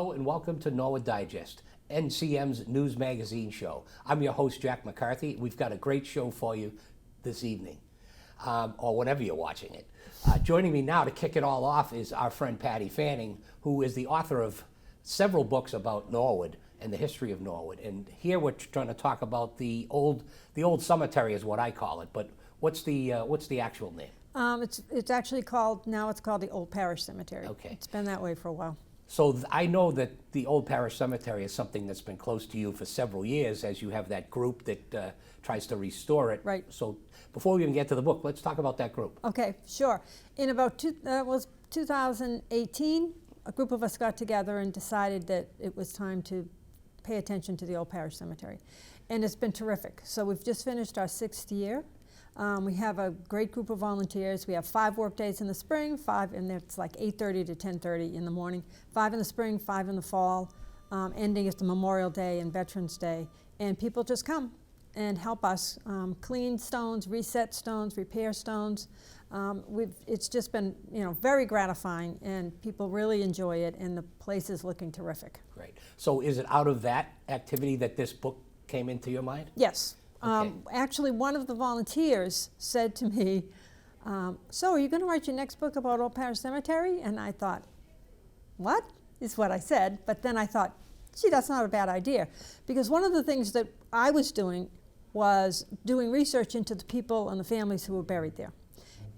Hello and welcome to Norwood Digest, NCM's news magazine show. I'm your host, Jack McCarthy. We've got a great show for you this evening, or whenever you're watching it. Joining me now to kick it all off is our friend Patti Fanning, who is the author of several books about Norwood and the history of Norwood. And here we're trying to talk about the old cemetery is what I call it, but what's the actual name? It's actually called the Old Parish Cemetery. Okay. It's been that way for a while. So I know that the Old Parish Cemetery is something that's been close to you for several years, as you have that group that tries to restore it. Right. So before we even get to the book, let's talk about that group. Okay, sure. In about 2018, a group of us got together and decided that it was time to pay attention to the Old Parish Cemetery. And it's been terrific. So we've just finished our 6th year. We have a great group of volunteers. We have 5 work days in the spring, 5, and it's like 8:30 to 10:30 in the morning, 5 in the spring, 5 in the fall, ending at the Memorial Day and Veterans Day. And people just come and help us clean stones, reset stones, repair stones. It's just been, very gratifying, and people really enjoy it, and the place is looking terrific. Great. So is it out of that activity that this book came into your mind? Yes. Okay. Actually, one of the volunteers said to me, so are you going to write your next book about Old Parish Cemetery? And I thought, what is what I said? But then I thought, gee, that's not a bad idea. Because one of the things that I was doing was doing research into the people and the families who were buried there.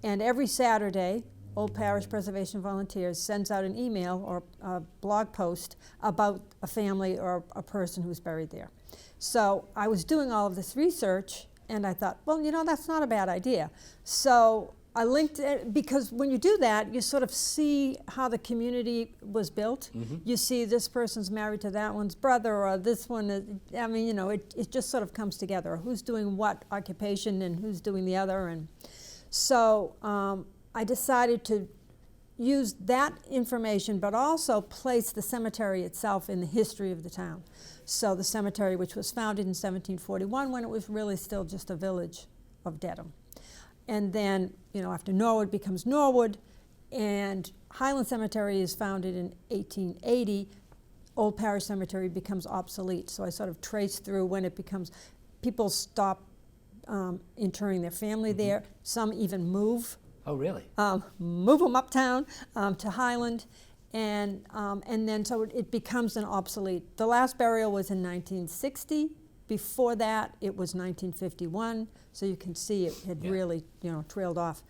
And every Saturday, Old Parish Preservation Volunteers sends out an email or a blog post about a family or a person who's buried there. So I was doing all of this research, and I thought, well, that's not a bad idea. So I linked it, because when you do that, you sort of see how the community was built. Mm-hmm. You see this person's married to that one's brother, or this one is, it just sort of comes together. Who's doing what occupation and who's doing the other. And so I decided to use that information, but also place the cemetery itself in the history of the town. So the cemetery, which was founded in 1741, when it was really still just a village of Dedham. And then, after Norwood becomes Norwood, and Highland Cemetery is founded in 1880, Old Parish Cemetery becomes obsolete. So I sort of traced through when it becomes, people stop interring their family mm-hmm. there. Some even move. Oh, really? Move them uptown to Highland, and then so it becomes an obsolete. The last burial was in 1960. Before that, it was 1951. So you can see it had really, trailed off.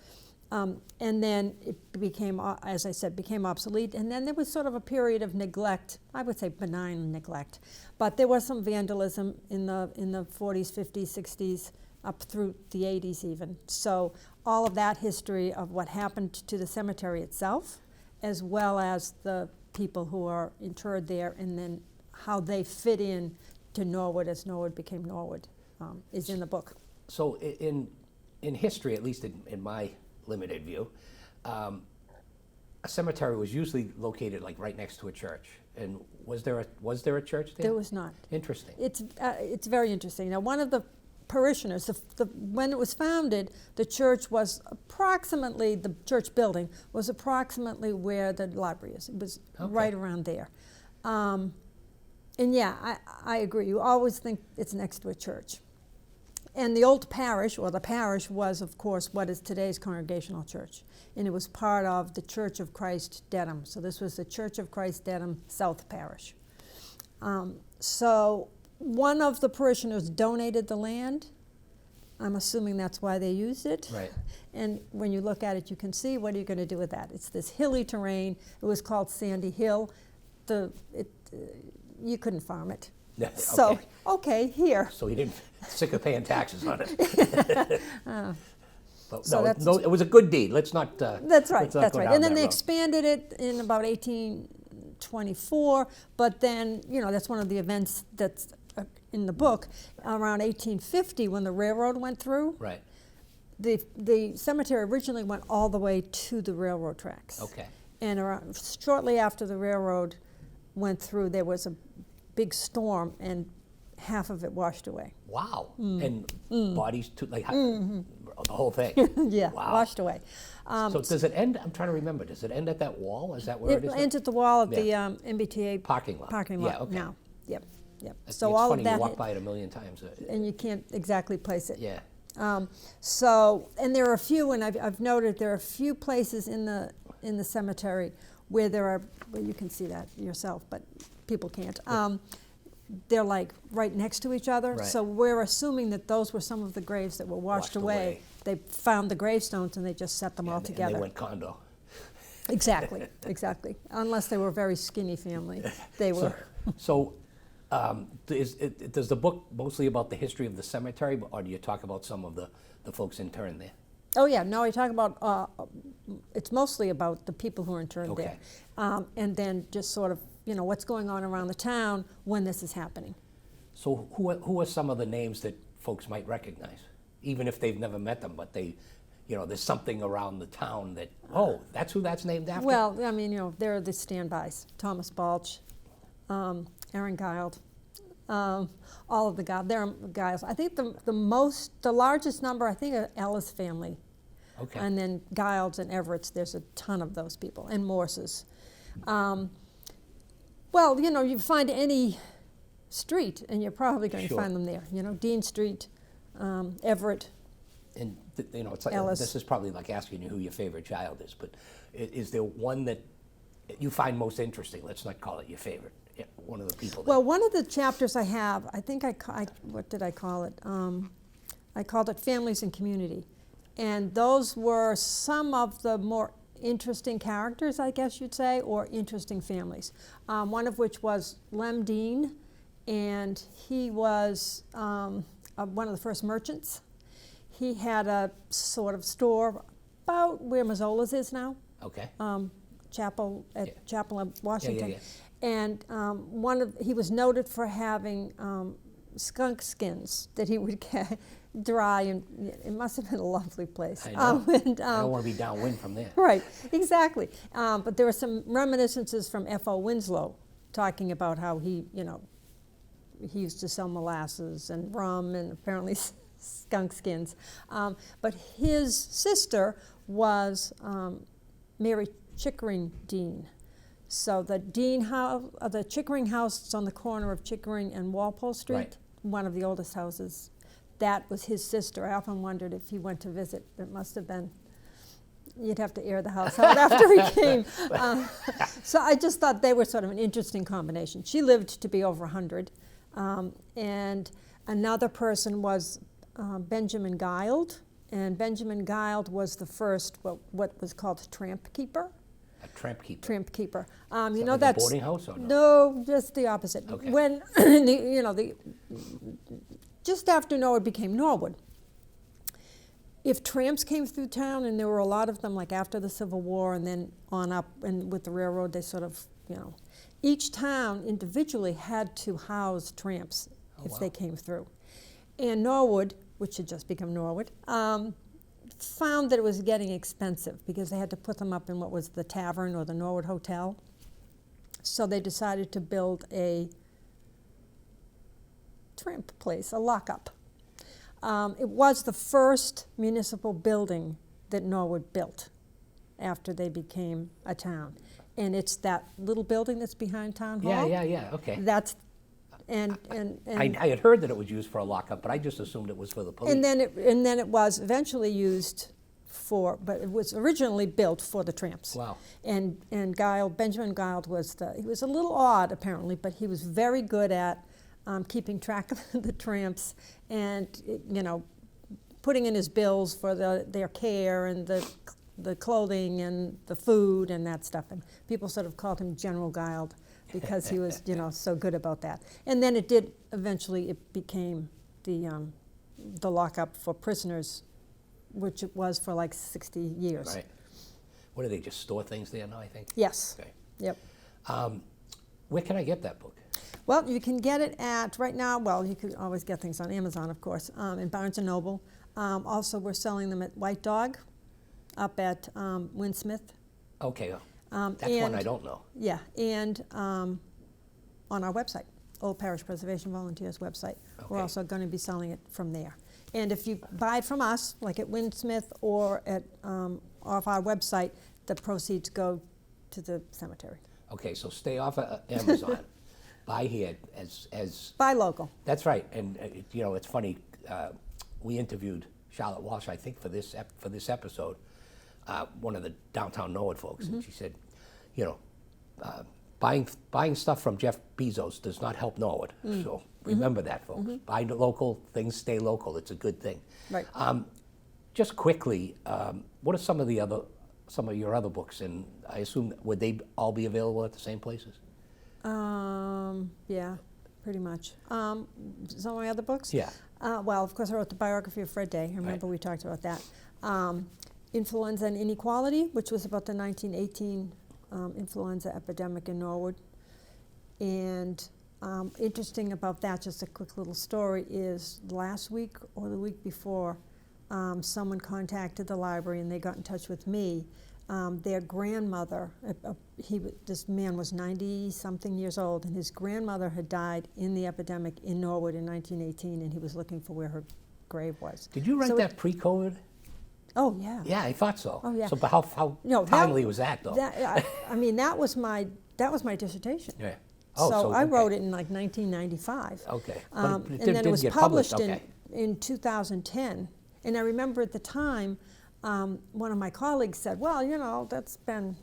And then it became, as I said, obsolete. And then there was sort of a period of neglect. I would say benign neglect, but there was some vandalism in the 40s, 50s, 60s. Up through the 80s even. So all of that history of what happened to the cemetery itself, as well as the people who are interred there, and then how they fit in to Norwood as Norwood became Norwood, is in the book. So in history, at least in my limited view, a cemetery was usually located like right next to a church. And was there a church there? There was not. Interesting. It's very interesting. Now, one of the parishioners, when it was founded, the church was approximately, the church building was approximately where the library is. It was right around there. And yeah, I agree. You always think it's next to a church. And the old parish, or the parish, was, of course, what is today's Congregational Church. And it was part of the Church of Christ, Dedham. So this was the Church of Christ, Dedham South Parish. So one of the parishioners donated the land. I'm assuming that's why they used it. Right. And when you look at it, you can see, what are you going to do with that? It's this hilly terrain. It was called Sandy Hill. You couldn't farm it. Yeah, so, okay, here. So you didn't sick of paying taxes on it. But so no, it was a good deed. Let's not. That's right. That's right. And then they road. expanded it in about 1824. But then, that's one of the events that's in the book. Around 1850, when the railroad went through. Right. The cemetery originally went all the way to the railroad tracks. Okay. And shortly after the railroad went through, there was a big storm, and half of it washed away. Wow. And bodies too, like The whole thing? Yeah, Wow. washed away. So does it end, I'm trying to remember, does it end at that wall? Is that where it is? It ends at the wall of Yeah. the MBTA Parking lot. parking Yeah, lot okay. now. Yep, yep. It's So all funny, of that, you walk by it a million times. and you can't exactly place it. Yeah. So, and there are a few, and I've noted there are a few places in the cemetery where there are, well, you can see that yourself, but people can't. They're like right next to each other. Right. So we're assuming that those were some of the graves that were washed away. They found the gravestones and they just set them all together. And they went condo. Exactly, exactly. Unless they were a very skinny family, they were. So, does the book mostly about the history of the cemetery, or do you talk about some of the folks interned there? Oh yeah, no, I talk about, it's mostly about the people who are interned Okay. there. And then just sort of, what's going on around the town when this is happening. So who are some of the names that folks might recognize, even if they've never met them, but they, there's something around the town that, oh, that's who that's named after? Well, I mean, there are the standbys, Thomas Walsh, Aaron Giles, all of the guys. I think the largest number, I think, are Ellis family. Okay. And then Giles and Everett's, there's a ton of those people, and Morses. Well, you find any street, and you're probably going to Sure. find them there. Dean Street, Everett. And it's like, Ellis. this is probably like asking you who your favorite child is, but is there one that you find most interesting? Let's not call it your favorite. Yeah, one of the people. Well, one of the chapters I have, I think what did I call it? I called it Families and Community. And those were some of the more interesting characters, I guess you'd say, or interesting families. One of which was Lem Dean, and he was one of the first merchants. He had a sort of store about where Mazzola's is now. Okay. Chapel at Yeah. Chapel of Washington. yeah. And he was noted for having skunk skins that he would dry, and it must have been a lovely place. I know. And, I don't want to be downwind from there. right, exactly. But there were some reminiscences from F.O. Winslow talking about how he used to sell molasses and rum and apparently skunk skins. But his sister was Mary Chickering Dean. So the Dean house, the Chickering house is on the corner of Chickering and Walpole Street, Right. one of the oldest houses. That was his sister. I often wondered if he went to visit. It must have been, you'd have to air the house out after he came. So I just thought they were sort of an interesting combination. She lived to be over 100. And another person was Benjamin Guild. And Benjamin Guild was the first, what was called tramp keeper. A tramp keeper. Tramp keeper. Is that like That's a boarding house or no? no, just the opposite. Okay. When just after Norwood became Norwood, if tramps came through town, and there were a lot of them, like after the Civil War and then on up, and with the railroad, they sort of, each town individually had to house tramps if wow. they came through. And Norwood, which had just become Norwood, found that it was getting expensive because they had to put them up in what was the tavern or the Norwood Hotel. So they decided to build a tramp place, a lockup. It was the first municipal building that Norwood built after they became a town. And it's that little building that's behind Town Hall. Yeah, okay. That's, and I had heard that it was used for a lockup, but I just assumed it was for the police. And then it was eventually used for, but it was originally built for the tramps. Wow. And Benjamin Guild he was a little odd apparently, but he was very good at keeping track of the tramps and putting in his bills for their care and the clothing and the food and that stuff. And people sort of called him General Guild because he was so good about that. And then it became the lockup for prisoners, which it was for like 60 years. Right. What do they just store things there now, I think? Yes. Okay. Yep. Where can I get that book? Well, you can get it at, right now, you could always get things on Amazon, of course, in Barnes & Noble. Also, we're selling them at White Dog up at Winsmith. Okay. That's one I don't know. Yeah, and on our website, Old Parish Preservation Volunteers website. We're Okay. also going to be selling it from there. And if you buy it from us, like at Winsmith or at off our website, the proceeds go to the cemetery. Okay, so stay off of Amazon. Buy here as Buy local. that's right. And you know, it's funny. We interviewed Charlotte Walsh, I think, for this episode, one of the downtown Norwood folks, and she said, you know, buying stuff from Jeff Bezos does not help Norwood. So remember that, folks. Buy local, things stay local. It's a good thing. Right. Just quickly, what are some of your other books? And I assume, would they all be available at the same places? Yeah, pretty much. Some of my other books? Yeah. Well, of course, I wrote the biography of Fred Day. I remember we talked about that. Influenza and Inequality, which was about the 1918 influenza epidemic in Norwood. And interesting about that, just a quick little story, is last week or the week before, someone contacted the library and they got in touch with me. Their grandmother, this man was 90-something years old, and his grandmother had died in the epidemic in Norwood in 1918, and he was looking for where her grave was. Did you write that pre-COVID? Oh, yeah. Yeah, I thought so. Oh, yeah. So, but how timely was that, though? I mean, that was my dissertation. Yeah. So I wrote it in like 1995. Okay. And then it was published in 2010. And I remember at the time, one of my colleagues said, well, you know, that's been,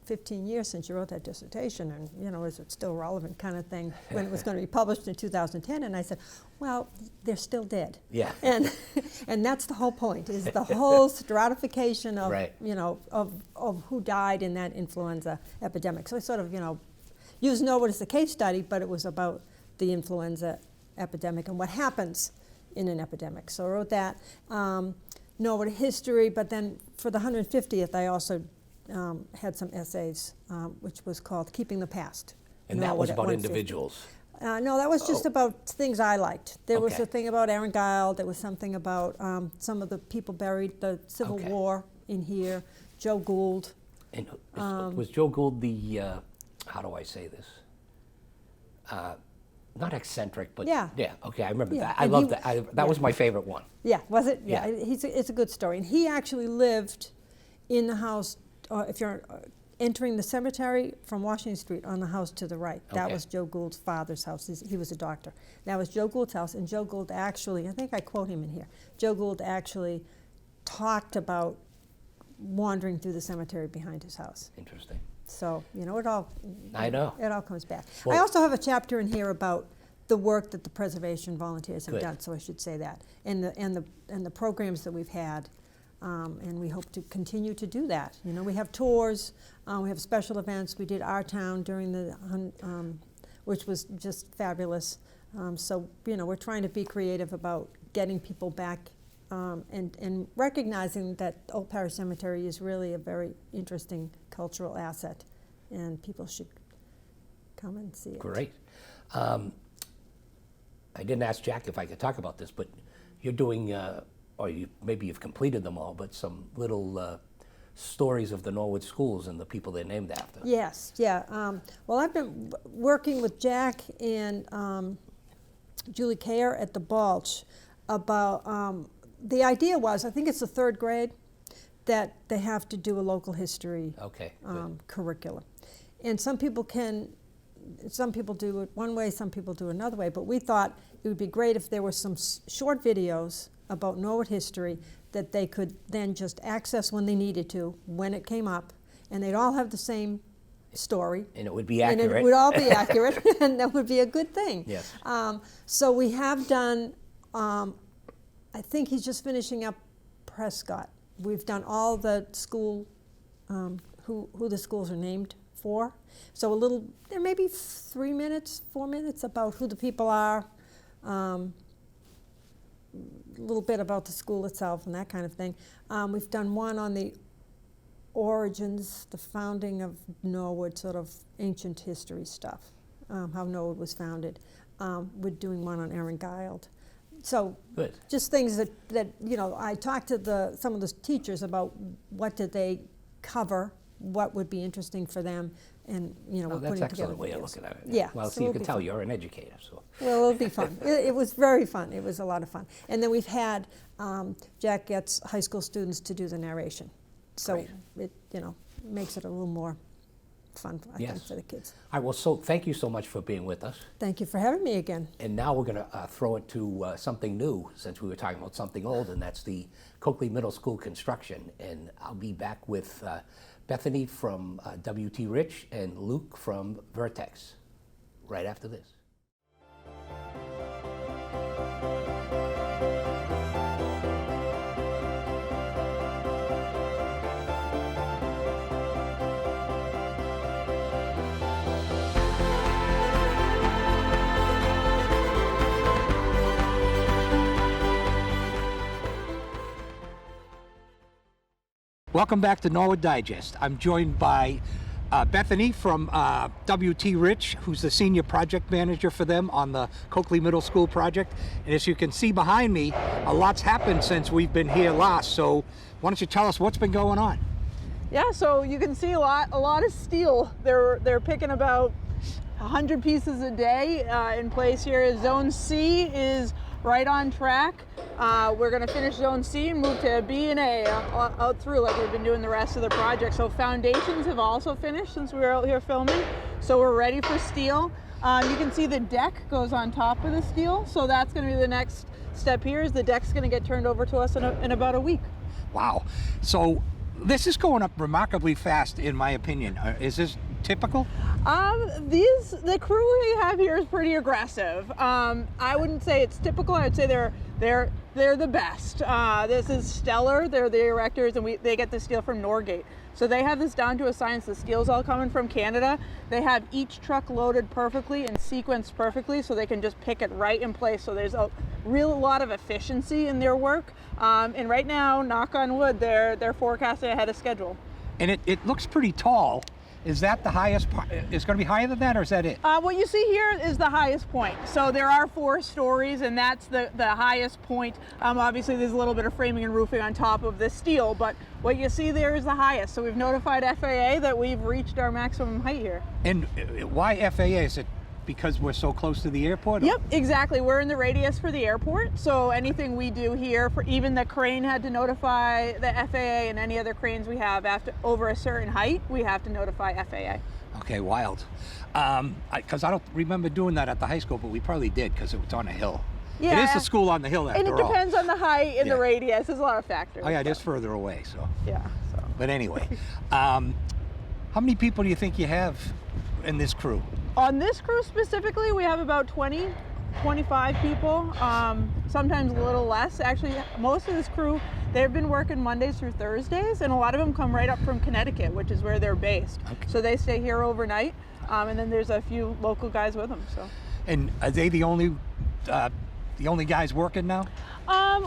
15 years since you wrote that dissertation, and, is it still relevant kind of thing when it was going to be published in 2010? And I said, well, they're still dead. Yeah. And that's the whole point, is the whole stratification of, right. of who died in that influenza epidemic. So I sort of, used Norwood as a case study, but it was about the influenza epidemic and what happens in an epidemic. So I wrote that. Norwood history, but then for the 150th, I also had some essays, which was called Keeping the Past. And that was about individuals? No, that was just about things I liked. There was Okay. a thing about Aaron Guile. There was something about some of the people buried, the Civil Okay. War in here, Joe Gould. And was Joe Gould the, how do I say this? Not eccentric, but Yeah. Okay, I remember Yeah, that. I and love that. That was my favorite one. Yeah, was it? Yeah. It's a good story. And he actually lived in the house, if you're entering the cemetery from Washington Street, on the house to the right. That Okay. was Joe Gould's father's house. He was a doctor. That was Joe Gould's house, and Joe Gould actually, I think I quote him in here, Joe Gould actually talked about wandering through the cemetery behind his house. Interesting. So, it all I know. It all comes back. Well, I also have a chapter in here about the work that the preservation volunteers have Good. done, so I should say that, and the programs that we've had, and we hope to continue to do that. We have tours, we have special events. We did Our Town during the, which was just fabulous. So we're trying to be creative about getting people back, and recognizing that Old Parish Cemetery is really a very interesting cultural asset, and people should come and see it. Great. I didn't ask Jack if I could talk about this, but you're doing, or maybe you've completed them all, but some little stories of the Norwood schools and the people they're named after. Yes, yeah. Well, I've been working with Jack and Julie Kayer at the Walsh about, the idea was, I think it's the 3rd grade, that they have to do a local history Okay. curriculum. And some people do it one way, some people do it another way, but we thought it would be great if there were some short videos about Norwood history that they could then just access when they needed to, when it came up, and they'd all have the same story. And it would be accurate. And it would all be accurate, and that would be a good thing. Yes. So we have done, I think he's just finishing up Prescott. We've done all the school, who the schools are named for. So there may be 3 minutes, 4 minutes about who the people are, a little bit about the school itself and that kind of thing. We've done one on the origins, the founding of Norwood, sort of ancient history stuff, how Norwood was founded. We're doing one on Aaron Guile. So Good. just things that I talked to some of the teachers about what did they cover what would be interesting for them, and we're That's putting an together excellent way of videos. looking at it. Yeah. Well, so see, you it'll can be tell fun. you're an educator, so. Well, it'll be fun. It was very fun. It was a lot of fun. And then we've had, Jack gets high school students to do the narration. So Great. it, makes it a little more fun, I think, for the kids. All right, well, so thank you so much for being with us. Thank you for having me again. And now we're going to throw it to something new, since we were talking about something old, and that's the Coakley Middle School construction. And I'll be back with Bethany from WT Rich and Luke from Vertex right after this. Welcome back to Norwood Digest. I'm joined by Bethany from WT Rich, who's the senior project manager for them on the Coakley Middle School project. And as you can see behind me, a lot's happened since we've been here last. So why don't you tell us what's been going on? Yeah, so you can see a lot of steel. They're picking about 100 pieces a day in place here. Zone C is right on track. We're going to finish Zone C and move to B and A out through like we've been doing the rest of the project. So foundations have also finished since we were out here filming. So we're ready for steel. You can see the deck goes on top of the steel. So that's going to be the next step here, is the deck's going to get turned over to us in about a week. Wow. So this is going up remarkably fast, in my opinion. Is this typical? The crew we have here is pretty aggressive. I wouldn't say it's typical. I'd say they're the best. This is stellar. They're the erectors, and they get the steel from Norgate. So they have this down to a science. The steel's all coming from Canada. They have each truck loaded perfectly and sequenced perfectly, so they can just pick it right in place. So there's a real lot of efficiency in their work. And right now, knock on wood, they're forecasting ahead of schedule. And it looks pretty tall. Is that the highest part? Is it going to be higher than that, or is that it? What you see here is the highest point. So there are 4 stories, and that's the highest point. Obviously, there's a little bit of framing and roofing on top of the steel, but what you see there is the highest. So we've notified FAA that we've reached our maximum height here. And why FAA? Is it because we're so close to the airport? Yep, exactly. We're in the radius for the airport, so anything we do here, for even the crane had to notify the FAA, and any other cranes we have after over a certain height, we have to notify FAA. Okay, wild. Because I don't remember doing that at the high school, but we probably did because it was on a hill. Yeah, it is the school on the hill after all. And it depends on the height and Yeah. the radius. There's a lot of factors. Oh yeah, just further away. So. Yeah. So. But anyway, how many people do you think you have in this crew? On this crew specifically, we have about 20, 25 people, sometimes a little less. Actually, most of this crew, they've been working Mondays through Thursdays, and a lot of them come right up from Connecticut, which is where they're based. Okay. So they stay here overnight, and then there's a few local guys with them. So. And are they the only guys working now?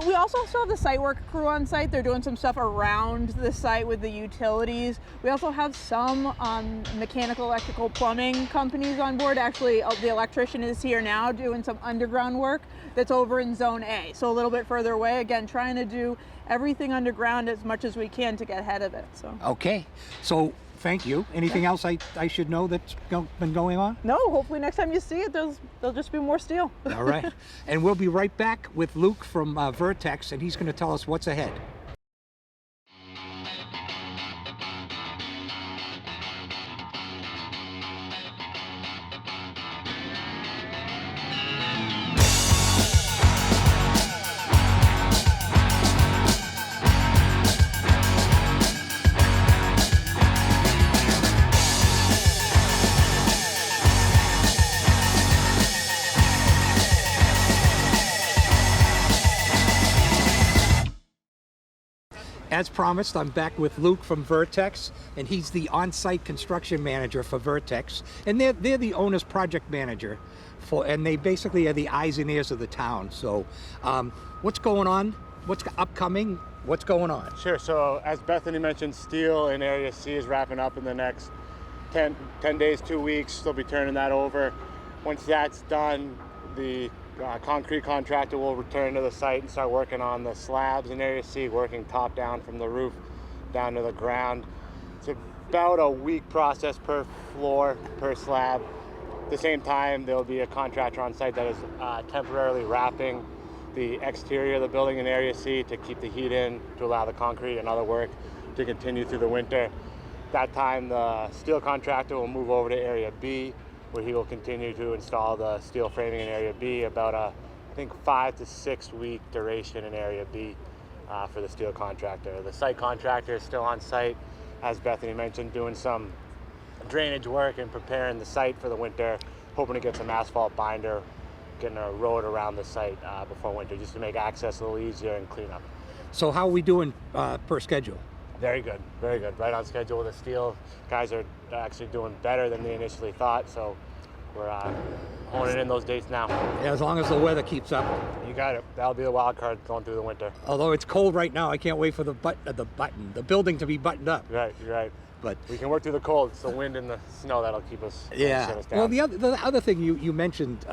We also still have the site work crew on site. They're doing some stuff around the site with the utilities. We also have some mechanical, electrical, plumbing companies on board. Actually, the electrician is here now doing some underground work that's over in Zone A. So a little bit further away, again, trying to do everything underground as much as we can to get ahead of it. So. Okay, so thank you. Anything else I should know that's been going on? No, hopefully next time you see it, there'll just be more steel. All right, and we'll be right back with Luke from Vertex, and he's going to tell us what's ahead. As promised, I'm back with Luke from Vertex, and he's the on-site construction manager for Vertex, and they're the owner's project manager, and they basically are the eyes and ears of the town. So, what's going on? What's upcoming? What's going on? Sure. So, as Bethany mentioned, steel in Area C is wrapping up in the next 10 days, 2 weeks. They'll be turning that over. Once that's done, the concrete contractor will return to the site and start working on the slabs in Area C, working top down from the roof down to the ground. It's a about a week process per floor, per slab. At the same time, there'll be a contractor on site that is temporarily wrapping the exterior of the building in Area C to keep the heat in, to allow the concrete and other work to continue through the winter. That time, the steel contractor will move over to Area B, where he will continue to install the steel framing in Area B, about a, I think, 5 to 6 week duration in Area B for the steel contractor. The site contractor is still on site, as Bethany mentioned, doing some drainage work and preparing the site for the winter, hoping to get some asphalt binder, getting a road around the site before winter, just to make access a little easier and clean up. So how are we doing per schedule? Very good, very good. Right on schedule. The steel guys are actually doing better than they initially thought, so we're honing in those dates now. Yeah, as long as the weather keeps up. You got it. That'll be the wild card going through the winter. Although it's cold right now, I can't wait for the building to be buttoned up. Right, you're right. But we can work through the cold. It's the wind and the snow that'll keep us. yeah. Shut us down. Well, the other thing you mentioned,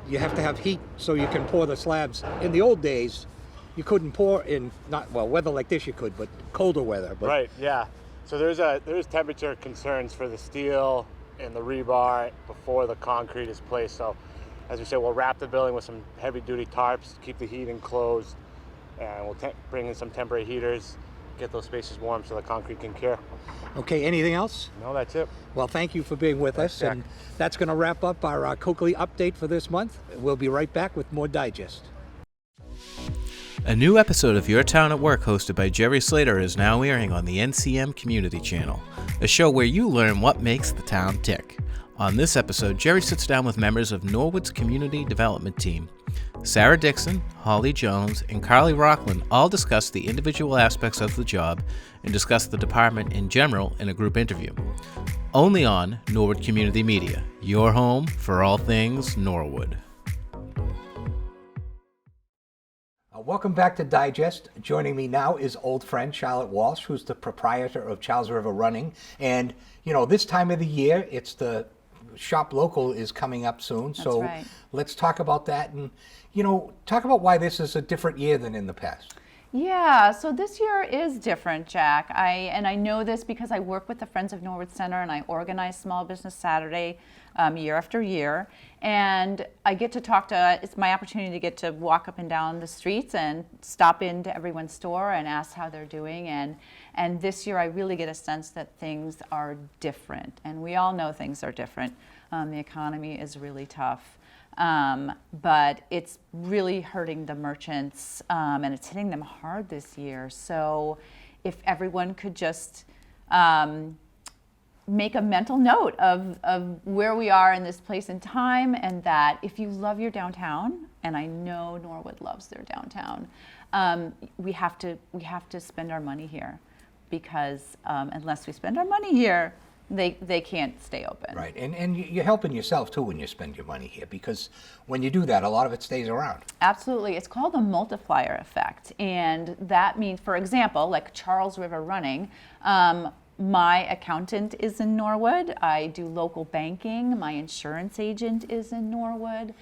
you have to have heat so you can pour the slabs. In the old days, you couldn't pour in weather like this you could, but colder weather. But right. Yeah. So there's temperature concerns for the steel and the rebar before the concrete is placed. So, as we said, we'll wrap the building with some heavy-duty tarps to keep the heat enclosed, and we'll bring in some temporary heaters, get those spaces warm so the concrete can cure. Okay, anything else? No, that's it. Well, thank you for being with us, Jack. and that's going to wrap up our Coakley update for this month. We'll be right back with more Digest. A new episode of Your Town at Work, hosted by Jerry Slater, is now airing on the NCM Community Channel, a show where you learn what makes the town tick. On this episode, Jerry sits down with members of Norwood's community development team. Sarah Dixon, Holly Jones, and Carly Rockland all discuss the individual aspects of the job and discuss the department in general in a group interview. Only on Norwood Community Media, your home for all things Norwood. Welcome back to Digest. Joining me now is old friend Charlotte Walsh, who's the proprietor of Charles River Running. And, you know, this time of the year, it's the Shop Local is coming up soon. That's so right. Let's talk about that and, you know, talk about why this is a different year than in the past. Yeah, so this year is different, Jack. I know this because I work with the Friends of Norwood Center and I organize Small Business Saturday year after year. And I get to talk to, it's my opportunity to get to walk up and down the streets and stop into everyone's store and ask how they're doing. And this year I really get a sense that things are different. And we all know things are different. The economy is really tough. But it's really hurting the merchants, and it's hitting them hard this year. So if everyone could just make a mental note of where we are in this place and time, and that if you love your downtown, and I know Norwood loves their downtown, we have to spend our money here, because unless we spend our money here, they can't stay open. Right, and you're helping yourself too when you spend your money here, because when you do that, a lot of it stays around. Absolutely. It's called the multiplier effect. And that means, for example, like Charles River Running, my accountant is in Norwood. I do local banking. My insurance agent is in Norwood.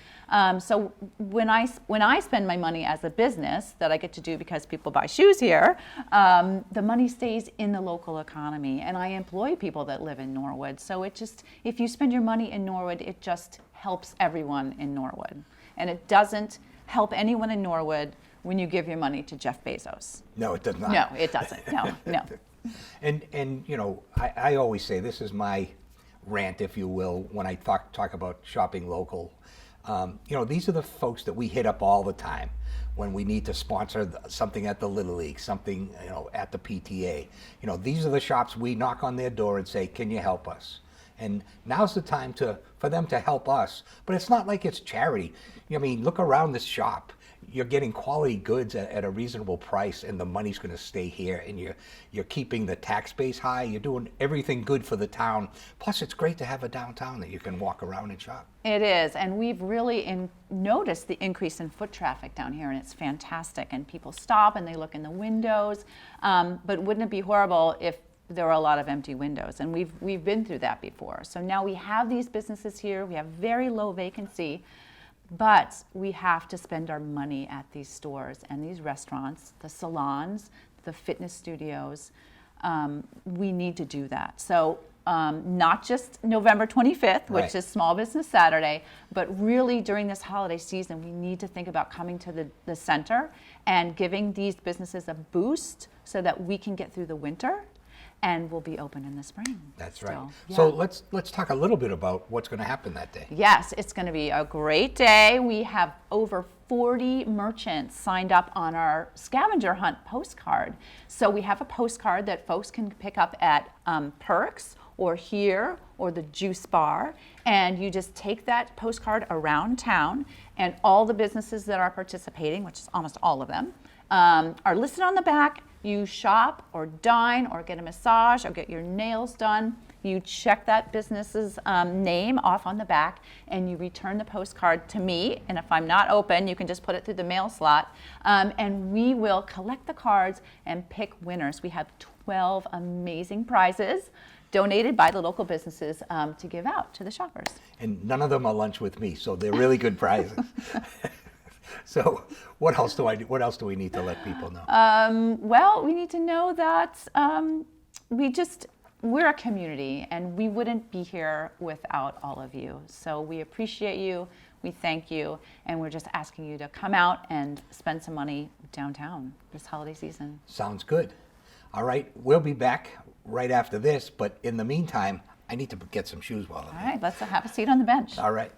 So when I spend my money as a business that I get to do because people buy shoes here, the money stays in the local economy, and I employ people that live in Norwood. So it just, if you spend your money in Norwood, it just helps everyone in Norwood. And it doesn't help anyone in Norwood when you give your money to Jeff Bezos. No, it does not. No, it doesn't. No. And you know, I always say, this is my rant, if you will, when I talk about shopping local. You know, these are the folks that we hit up all the time when we need to sponsor something at the Little League, something, you know, at the PTA. You know, these are the shops we knock on their door and say, can you help us? And now's the time for them to help us. But it's not like it's charity. I mean, look around this shop. You're getting quality goods at a reasonable price, and the money's going to stay here, and you're keeping the tax base high. You're doing everything good for the town. Plus, it's great to have a downtown that you can walk around and shop. It is, and we've really noticed the increase in foot traffic down here, and it's fantastic. And people stop and they look in the windows. But wouldn't it be horrible if there were a lot of empty windows? And we've been through that before. So now we have these businesses here. We have very low vacancy. But we have to spend our money at these stores and these restaurants, the salons, the fitness studios. we need to do that. So not just November 25th, which Right. is Small Business Saturday, but really during this holiday season, we need to think about coming to the center and giving these businesses a boost so that we can get through the winter and we'll be open in the spring. That's right. still. Yeah. So let's talk a little bit about what's going to happen that day. Yes, it's going to be a great day. We have over 40 merchants signed up on our scavenger hunt postcard. So we have a postcard that folks can pick up at Perks or here or the Juice Bar, and you just take that postcard around town, and all the businesses that are participating, which is almost all of them, are listed on the back. You shop or dine or get a massage or get your nails done. You check that business's name off on the back and you return the postcard to me. And if I'm not open, you can just put it through the mail slot. And we will collect the cards and pick winners. We have 12 amazing prizes donated by the local businesses to give out to the shoppers. And none of them are lunch with me, so they're really good prizes. So what else do we need to let people know? Well, we need to know that we're a community and we wouldn't be here without all of you. So we appreciate you, we thank you, and we're just asking you to come out and spend some money downtown this holiday season. Sounds good. All right, we'll be back right after this, but in the meantime, I need to get some shoes while I'm All here. right, let's have a seat on the bench. All right.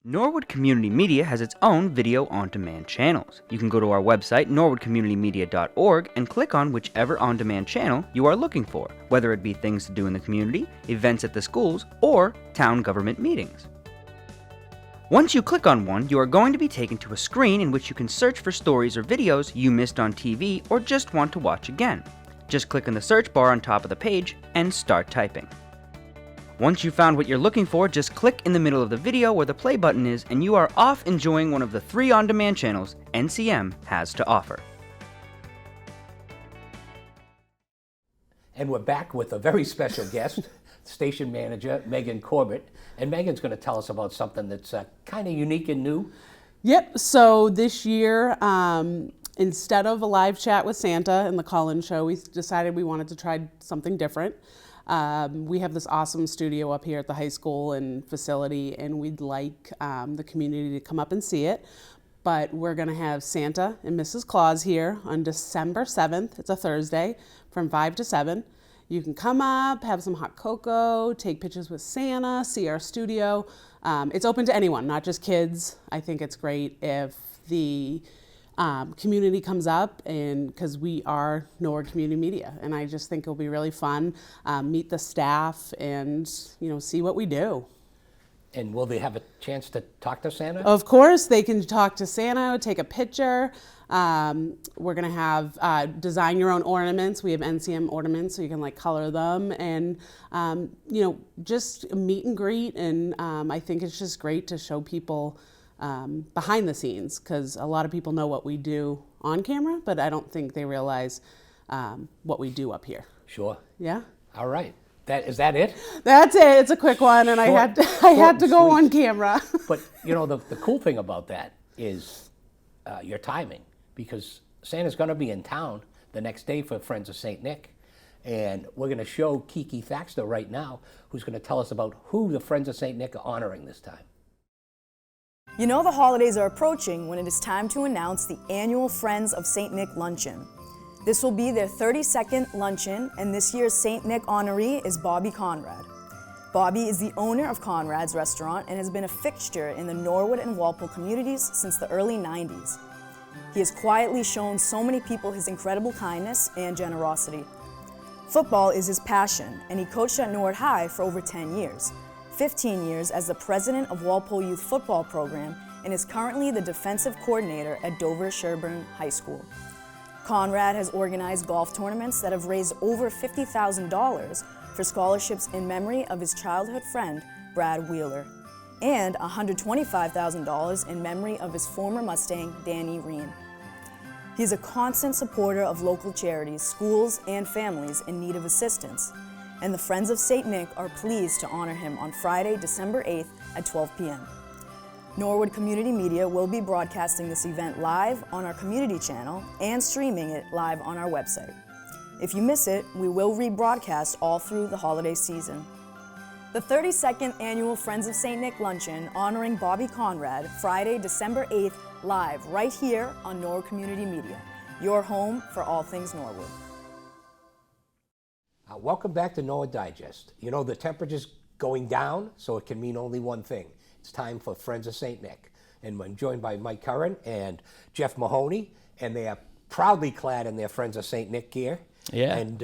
Norwood Community Media has its own video on-demand channels. You can go to our website, norwoodcommunitymedia.org, and click on whichever on-demand channel you are looking for, whether it be things to do in the community, events at the schools, or town government meetings. Once you click on one, you are going to be taken to a screen in which you can search for stories or videos you missed on TV or just want to watch again. Just click on the search bar on top of the page and start typing. Once you've found what you're looking for, just click in the middle of the video where the play button is and you are off enjoying one of the 3 on-demand channels NCM has to offer. And we're back with a very special guest, station manager Megan Corbett. And Megan's going to tell us about something that's kind of unique and new. Yep, so this year, instead of a live chat with Santa and the call-in show, we decided we wanted to try something different. We have this awesome studio up here at the high school and facility, and we'd like the community to come up and see it. But we're going to have Santa and Mrs. Claus here on December 7th. It's a Thursday from 5 to 7. You can come up, have some hot cocoa, take pictures with Santa, see our studio. It's open to anyone, not just kids. I think it's great if the community comes up, and because we are Norwood Community Media, and I just think it'll be really fun. Meet the staff and see what we do. And will they have a chance to talk to Santa? Of course, they can talk to Santa, take a picture. We're gonna have design your own ornaments. We have NCM ornaments, so you can color them, and just meet and greet. And I think it's just great to show people behind the scenes, because a lot of people know what we do on camera, but I don't think they realize what we do up here. Sure. Yeah. All right. Is that it? That's it. It's a quick one, and I had to go sweet. on camera. But the cool thing about that is your timing, because Santa's going to be in town the next day for Friends of St. Nick, and we're going to show Kiki Thaxter right now, who's going to tell us about who the Friends of St. Nick are honoring this time. You know the holidays are approaching when it is time to announce the annual Friends of St. Nick Luncheon. This will be their 32nd luncheon, and this year's St. Nick honoree is Bobby Conrad. Bobby is the owner of Conrad's Restaurant and has been a fixture in the Norwood and Walpole communities since the early 90s. He has quietly shown so many people his incredible kindness and generosity. Football is his passion, and he coached at Norwood High for over 10 years, 15 years as the president of Walpole Youth Football Program, and is currently the defensive coordinator at Dover-Sherburne High School. Conrad has organized golf tournaments that have raised over $50,000 for scholarships in memory of his childhood friend, Brad Wheeler, and $125,000 in memory of his former Mustang, Danny Reen. He is a constant supporter of local charities, schools, and families in need of assistance, and the Friends of St. Nick are pleased to honor him on Friday, December 8th at 12 p.m. Norwood Community Media will be broadcasting this event live on our community channel and streaming it live on our website. If you miss it, we will rebroadcast all through the holiday season. The 32nd Annual Friends of St. Nick Luncheon honoring Bobby Conrad, Friday, December 8th, live right here on Norwood Community Media, your home for all things Norwood. Welcome back to Norwood Digest. You know, the temperature's going down, so it can mean only one thing. It's time for Friends of St. Nick. And I'm joined by Mike Curran and Jeff Mahoney, and they are proudly clad in their Friends of St. Nick gear. Yeah. And,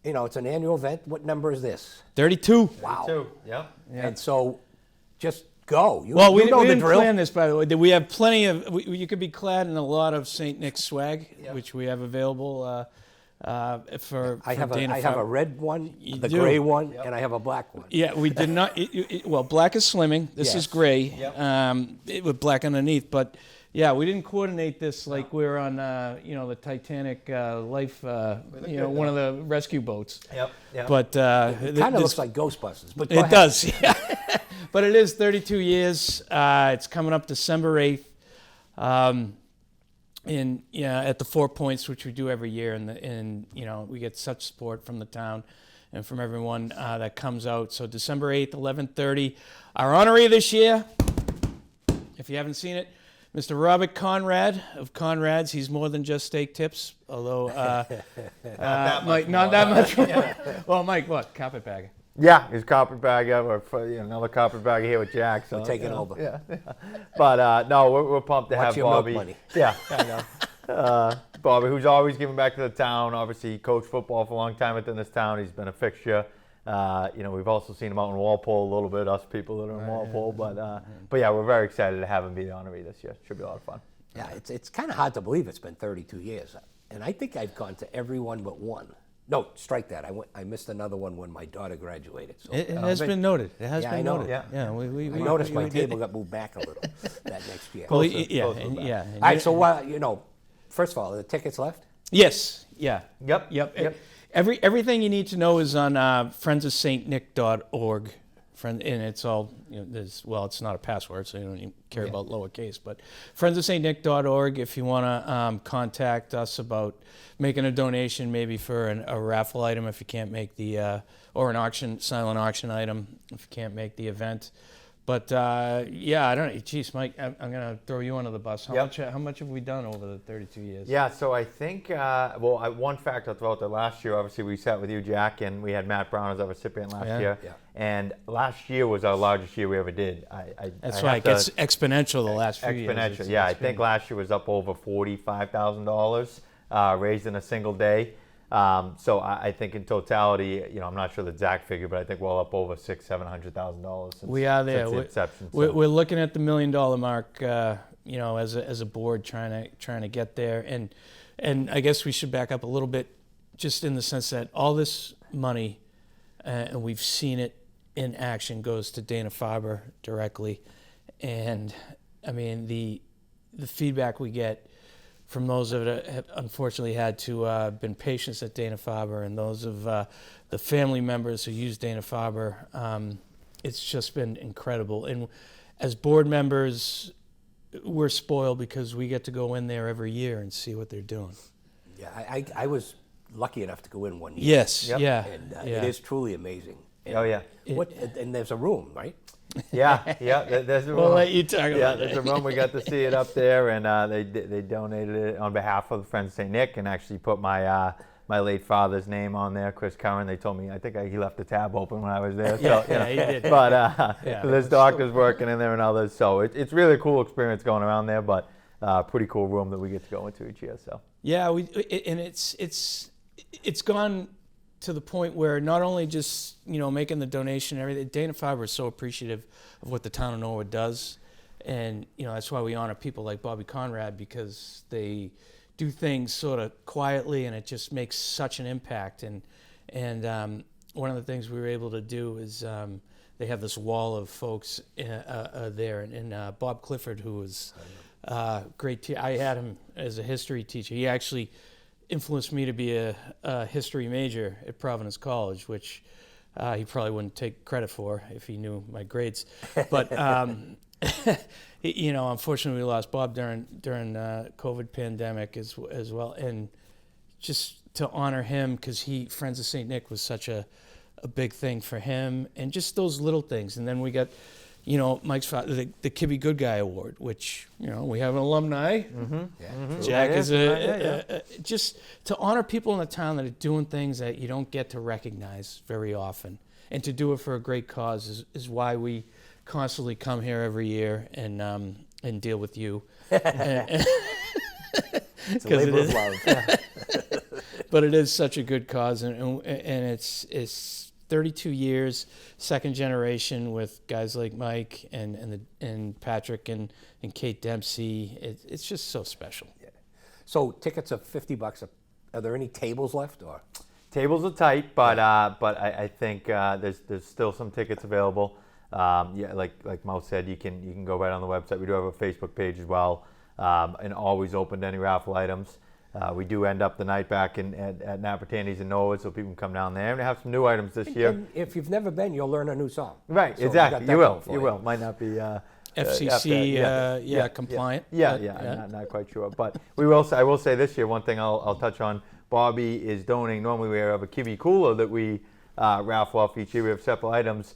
you know, it's an annual event. What number is this? 32. Wow. 32, yep. And so, just go. You, Well, we you know the didn't drill. plan this, by the way. We have plenty of, you could be clad in a lot of St. Nick's swag, which we have available for I have Dana a Farber. red one, You the do. gray one, and I have a black one. Yeah, we did not. Well, black is slimming. This is Yes. gray, with black underneath. But yeah, we didn't coordinate this like we're on, the Titanic life, one of the rescue boats. Yep. But It kind of looks like Ghostbusters, but go it ahead. does. Yeah. But it is 32 years. It's coming up December 8th. At the 4 Points, which we do every year, and we get such support from the town and from everyone that comes out. So December 8th, 11:30. Our honoree this year, if you haven't seen it, Mr. Robert Conrad of Conrad's. He's more than just steak tips, although Mike, not that much. Well, Mike, what? Carpetbagger. Yeah, he's carpetbagger, or another carpetbagger here with Jack. So We're taking over. Yeah. But no, we're pumped to Watch have your milk Bobby. money. Yeah, I know. Bobby, who's always giving back to the town. Obviously, he coached football for a long time within this town. He's been a fixture. We've also seen him out in Walpole a little bit, us people that are in Walpole. But yeah, we're very excited to have him be the honoree this year. Should be a lot of fun. Yeah, it's kind of hard to believe it's been 32 years. And I think I've gone to every one but one. No, strike that. I missed another one when my daughter graduated. So It has been noted. It has Yeah, been I know. noted. Yeah. I I noticed my table got moved back a little that next year. Well, All yeah. right, so, first of all, are the tickets left? Yes. Yeah. Yep. Everything you need to know is on friendsofstnick.org. And it's all, it's not a password, so you don't even care about lowercase, but friendsofstnick.org if you want to contact us about making a donation, maybe for a raffle item if you can't make the, or an silent auction item if you can't make the event. But I don't. Geez, Mike, I'm gonna throw you under the bus. How much have we done over the 32 years? Yeah, so I think, one fact I'll throw out there last year, obviously we sat with you, Jack, and we had Matt Brown as our recipient last year. Yeah. And last year was our largest year we ever did. That's why it gets exponential the last few years. Exponential, yeah. I think last year was up over $45,000 raised in a single day. So I think in totality, I'm not sure the exact figure, but I think we're up over $600,000-$700,000 since, We are there. since the inception. We're looking at the $1 million mark, as a board trying to get there. And I guess we should back up a little bit, just in the sense that all this money, and we've seen it in action, goes to Dana Farber directly. And I mean, the feedback we get from those that have unfortunately had to been patients at Dana Farber, and those of the family members who use Dana Farber, it's just been incredible. And as board members, we're spoiled because we get to go in there every year and see what they're doing. Yeah, I was lucky enough to go in one year. Yes, Yep. yeah, And yeah. it is truly amazing. And Oh, yeah. and there's a room, right? Yeah. There's a room. We'll let you talk Yeah, about there's that. a room. We got to see it up there, and they donated it on behalf of the Friends of St. Nick, and actually put my my late father's name on there, Chris Curran. They told me, I think he left the tab open when I was there. So, Yeah, he did. But Yeah. there's doctors working in there and others, so it's really a cool experience going around there. But pretty cool room that we get to go into each year. So Yeah, and it's gone to the point where not only just making the donation and everything, Dana Farber is so appreciative of what the town of Norwood does, and that's why we honor people like Bobby Conrad, because they do things sort of quietly, and it just makes such an impact. And one of the things we were able to do is they have this wall of folks there, and Bob Clifford, who was great. I had him as a history teacher. He actually influenced me to be a history major at Providence College, which he probably wouldn't take credit for if he knew my grades. But unfortunately, we lost Bob during COVID pandemic as well, and just to honor him, because Friends of St. Nick was such a big thing for him, and just those little things. And then we got, Mike's father, the Kibbe Good Guy Award, which, we have an alumni. Jack is just to honor people in the town that are doing things that you don't get to recognize very often. And to do it for a great cause is why we constantly come here every year and deal with you. It's a labor of love. But it is such a good cause, and it's 32 years, second generation with guys like Mike and Patrick and Kate Dempsey. It's just so special. Yeah. So tickets are $50. Are there any tables left, or? Tables are tight, but I think there's still some tickets available. Like Mo said, you can go right on the website. We do have a Facebook page as well, and always open to any raffle items. We do end up the night back at Nappertandy's in Norwood, so people can come down there. And we have some new items this year. And if you've never been, you'll learn a new song. Right, So exactly. You will. You will. will. Might not be FCC compliant. Not quite sure. But we will. I will say this year, one thing I'll touch on. Bobby is donating. Normally we have a Kibbe cooler that we raffle off each year. We have several items.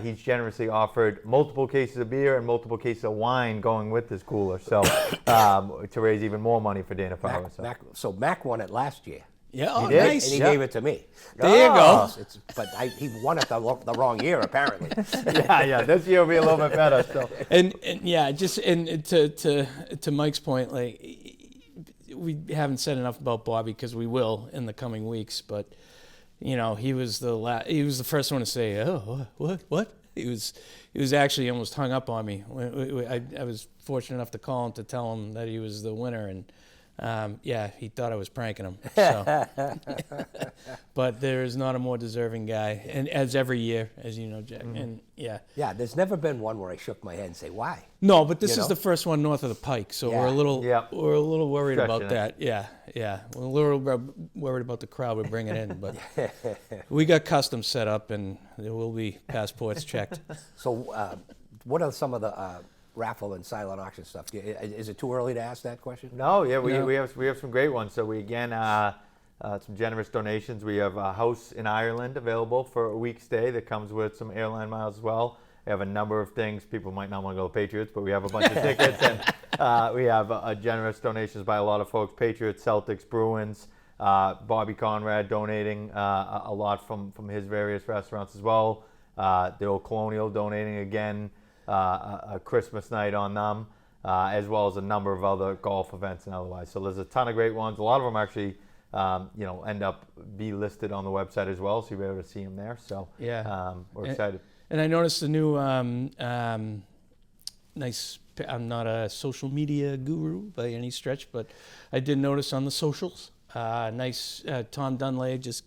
He's generously offered multiple cases of beer and multiple cases of wine going with this cooler, so to raise even more money for Dana-Farber. So Mac won it last year. Yeah, oh, He did? nice. And he gave it to me. There you go. But he won it the wrong year, apparently. Yeah. This year will be a little bit better. So. And to Mike's point, like, we haven't said enough about Bobby, because we will in the coming weeks, but he was the first one to say, "Oh, what?" He was actually almost hung up on me. I was fortunate enough to call him to tell him that he was the winner, and he thought I was pranking him. So. But there is not a more deserving guy, and as every year, as you know, Jack. And there's never been one where I shook my head and say, "Why?" No, but this is the first one north of the Pike, so we're a little worried about that. Yeah, we're a little worried about the crowd we're bringing in, but we got customs set up, and there will be passports checked. So, what are some of the raffle and silent auction stuff? Is it too early to ask that question? No, we have some great ones. So we again some generous donations. We have a house in Ireland available for a week's stay that comes with some airline miles as well. We have a number of things. People might not want to go to Patriots, but we have a bunch of tickets, and we have generous donations by a lot of folks: Patriots, Celtics, Bruins. Bobby Conrad donating a lot from his various restaurants as well. The Old Colonial donating again a Christmas night on them, as well as a number of other golf events and otherwise. So there's a ton of great ones. A lot of them actually, end up be listed on the website as well, so you'll be able to see them there. So we're excited. And I noticed the new nice. I'm not a social media guru by any stretch, but I did notice on the socials. Nice. Tom Dunlay just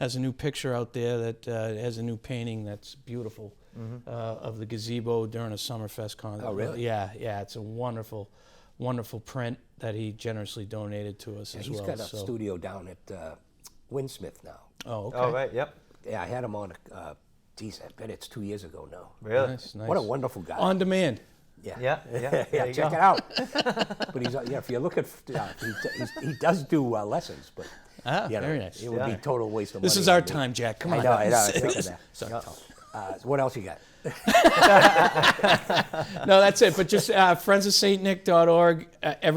has a new picture out there that has a new painting that's beautiful of the gazebo during a Summerfest concert. Oh, really? Yeah. It's a wonderful, wonderful print that he generously donated to us as well. He's got a studio down at Winsmith now. Oh, okay. Oh, right. Yep. Yeah, I had him on. I bet it's 2 years ago now. Really? Nice. What a wonderful guy. On demand. Yeah. There you Check go. it out. But he's if you look at, he does do lessons, but very nice. it would be total waste of money. This is our time, Jack. Come on. I know. Sorry, Tom. What else you got? No, that's it. But just friendsofstnick.org.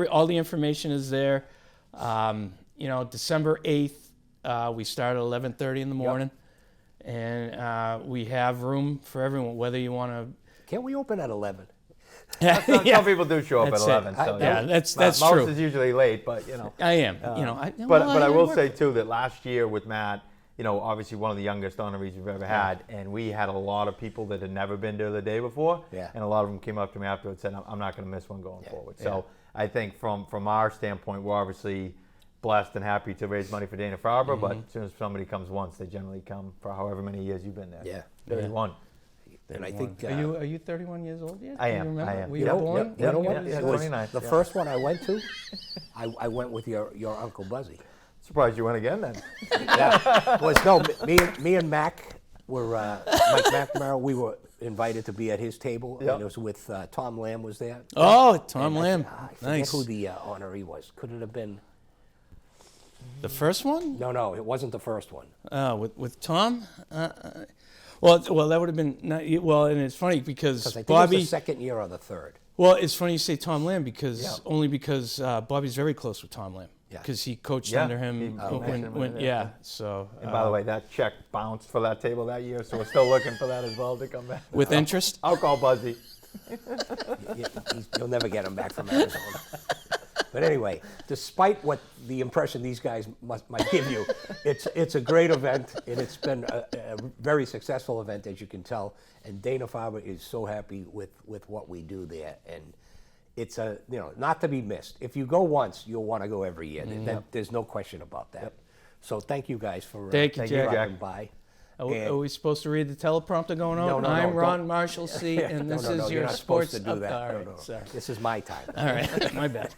All the information is there. December 8th, we start at 11:30 in the morning, and we have room for everyone. Whether you want to. Can't we open at 11? Some people do show up That's at 11. it. So That's Most true. is usually late, but I am. But I will say too that last year with Matt, obviously one of the youngest honorees we've ever had, and we had a lot of people that had never been there the day before, and a lot of them came up to me afterwards and said, "I'm not going to miss one going forward." So I think from our standpoint, we're obviously blessed and happy to raise money for Dana-Farber, but as soon as somebody comes once, they generally come for however many years you've been there. Yeah. 31. And I think Are you 31 years old yet? I Do you am. remember? I am. Were you born? You know what? Yeah, It was 29. the first one I went to. I went with your Uncle Buzzy. Surprised you went again then. Me and Mac were Mike McNamara. We were invited to be at his table, and it was with Tom Lamb was there. Oh, Tom Lamb. I forget Nice. who the honoree was. Could it have been? The first one? No, it wasn't the first one. With Tom? Well, that would have been and it's funny because Because I think Bobby. it was the second year or the third. Well, it's funny you say Tom Lamb because Yeah. only because Bobby's very close with Tom Lamb Yeah. because he coached Yeah, under him he mentioned when it, yeah. So And by the way, that check bounced for that table that year, so we're still looking for that as well to come back. with interest. I'll call Buzzy. You'll never get him back from Arizona. But anyway, despite what the impression these guys might give you, it's a great event, and it's been a very successful event, as you can tell. And Dana-Farber is so happy with what we do there, and it's not to be missed. If you go once, you'll want to go every year. There's no question about that. So thank you guys for Thank you, Jack. dropping by. Are we supposed to read the teleprompter going on? No, I'm don't. Ron Marshall C, and this No, is you're your not sports. supposed to do that. All No, right, no. sorry. This is my time. All right, my bad.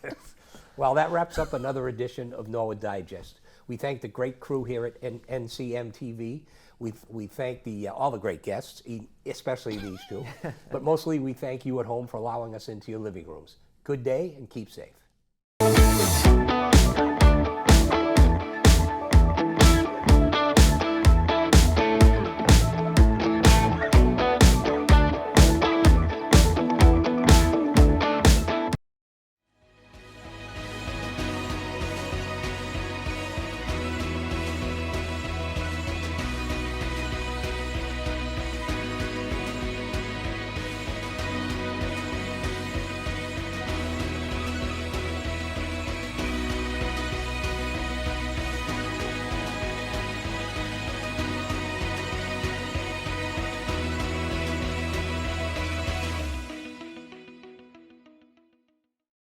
Well, that wraps up another edition of Norwood Digest. We thank the great crew here at NCM TV. We thank all the great guests, especially these two. But mostly we thank you at home for allowing us into your living rooms. Good day and keep safe.